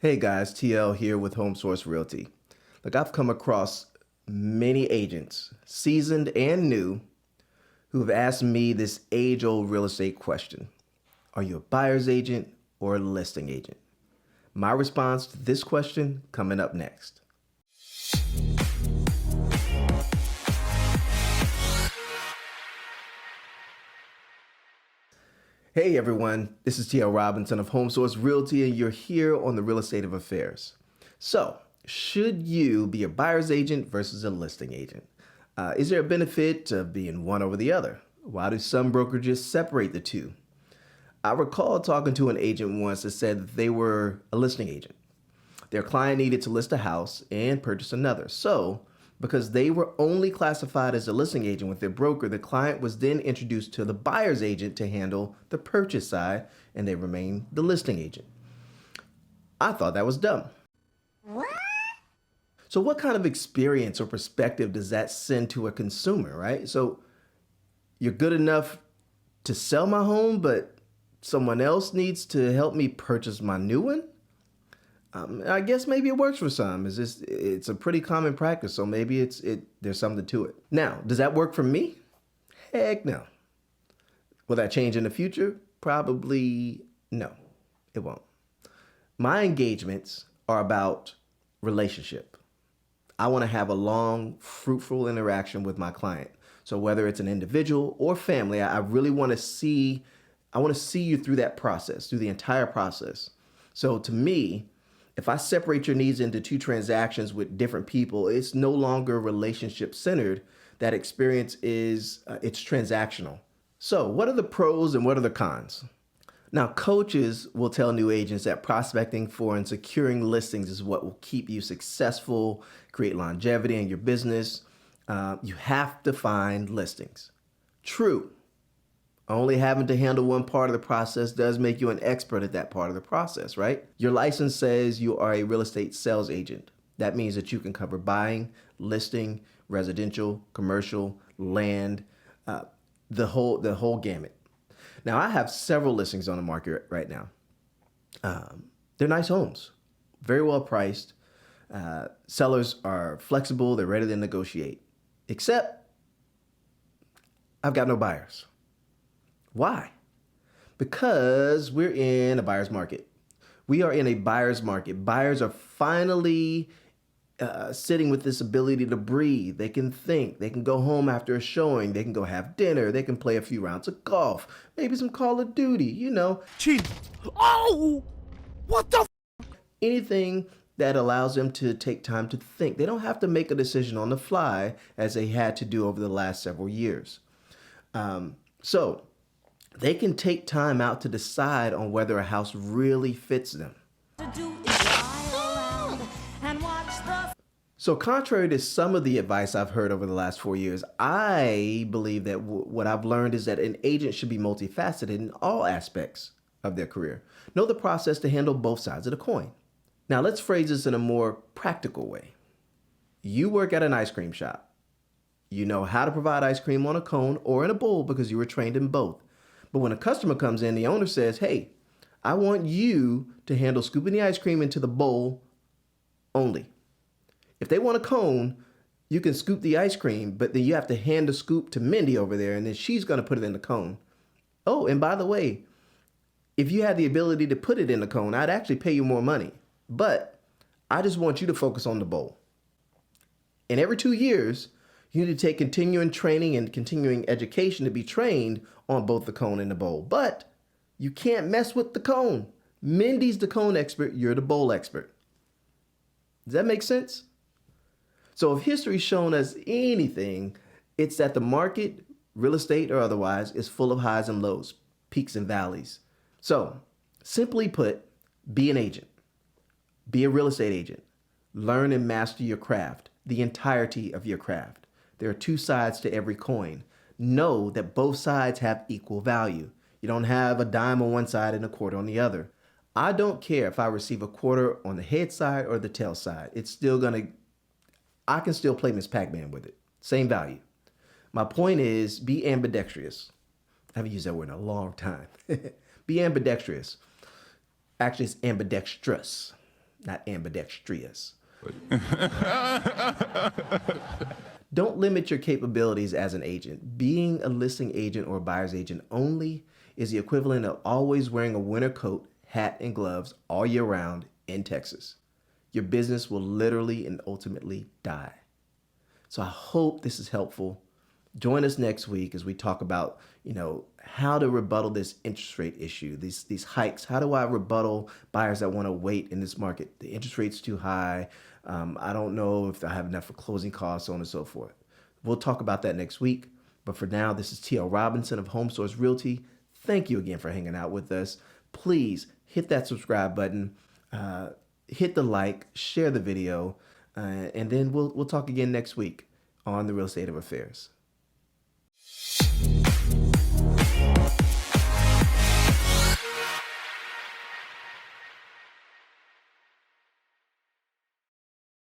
Hey guys, TL here with Home Source Realty. Look, I've come across many agents, seasoned and new, who have asked me this age-old real estate question. Are you a buyer's agent or a listing agent? My response to this question coming up next. Hey everyone, this is TL Robinson of Home Source Realty, and you're here on the Real Estate of Affairs. So, should you be a buyer's agent versus a listing agent? Is there a benefit to being one over the other? Why do some brokerages separate the two? I recall talking to an agent once that said that they were a listing agent. Their client needed to list a house and purchase another. So, because they were only classified as a listing agent with their broker, the client was then introduced to the buyer's agent to handle the purchase side, and they remained the listing agent. I thought that was dumb. So what kind of experience or perspective does that send to a consumer, right? So you're good enough to sell my home, but someone else needs to help me purchase my new one? I guess maybe it works for some. It's a pretty common practice, so maybe there's something to it. Now, does that work for me? Heck no. Will that change in the future? Probably no, it won't. My engagements are about relationship. I want to have a long, fruitful interaction with my client. So whether it's an individual or family, I really want to see you through that process, through the entire process. So to me, if I separate your needs into two transactions with different people, it's no longer relationship centered. That experience it's transactional. So what are the pros and what are the cons? Now, coaches will tell new agents that prospecting for and securing listings is what will keep you successful, create longevity in your business. You have to find listings. True. Only having to handle one part of the process does make you an expert at that part of the process, right? Your license says you are a real estate sales agent. That means that you can cover buying, listing, residential, commercial, land, the whole gamut. Now, I have several listings on the market right now. They're nice homes, very well priced. Sellers are flexible, they're ready to negotiate. Except, I've got no buyers. Why? Because we're in a buyer's market. We are in a buyer's market. Buyers are finally sitting with this ability to breathe. They can think. They can go home after a showing. They can go have dinner. They can play a few rounds of golf. Maybe some Call of Duty, Chief. Oh! What the anything that allows them to take time to think. They don't have to make a decision on the fly as they had to do over the last several years. So they can take time out to decide on whether a house really fits them. So contrary to some of the advice I've heard over the last 4 years, I believe that what I've learned is that an agent should be multifaceted in all aspects of their career. Know the process to handle both sides of the coin. Now let's phrase this in a more practical way. You work at an ice cream shop. You know how to provide ice cream on a cone or in a bowl because you were trained in both. But when a customer comes in, the owner says, hey, I want you to handle scooping the ice cream into the bowl only. If they want a cone, you can scoop the ice cream, but then you have to hand the scoop to Mindy over there, and then she's going to put it in the cone. Oh, and by the way, if you had the ability to put it in the cone, I'd actually pay you more money. But I just want you to focus on the bowl. And every 2 years, you need to take continuing training and continuing education to be trained on both the cone and the bowl. But you can't mess with the cone. Mindy's the cone expert, you're the bowl expert. Does that make sense? So if history's shown us anything, it's that the market, real estate or otherwise, is full of highs and lows, peaks and valleys. So simply put, be an agent. Be a real estate agent. Learn and master your craft, the entirety of your craft. There are two sides to every coin. Know that both sides have equal value. You don't have a dime on one side and a quarter on the other. I don't care if I receive a quarter on the head side or the tail side. I can still play Miss Pac-Man with it. Same value. My point is, be ambidextrous. I haven't used that word in a long time. Be ambidextrous. Actually, it's ambidextrous. not ambidextrous. Don't limit your capabilities as an agent. Being a listing agent or a buyer's agent only is the equivalent of always wearing a winter coat, hat, and gloves all year round in Texas. Your business will literally and ultimately die. So I hope this is helpful. Join us next week as we talk about, how to rebuttal this interest rate issue, these hikes. How do I rebuttal buyers that want to wait in this market? The interest rate's too high. I don't know if I have enough for closing costs, so on and so forth. We'll talk about that next week. But for now, this is T.L. Robinson of Home Source Realty. Thank you again for hanging out with us. Please hit that subscribe button, hit the like, share the video, and then we'll talk again next week on the Real Estate of Affairs.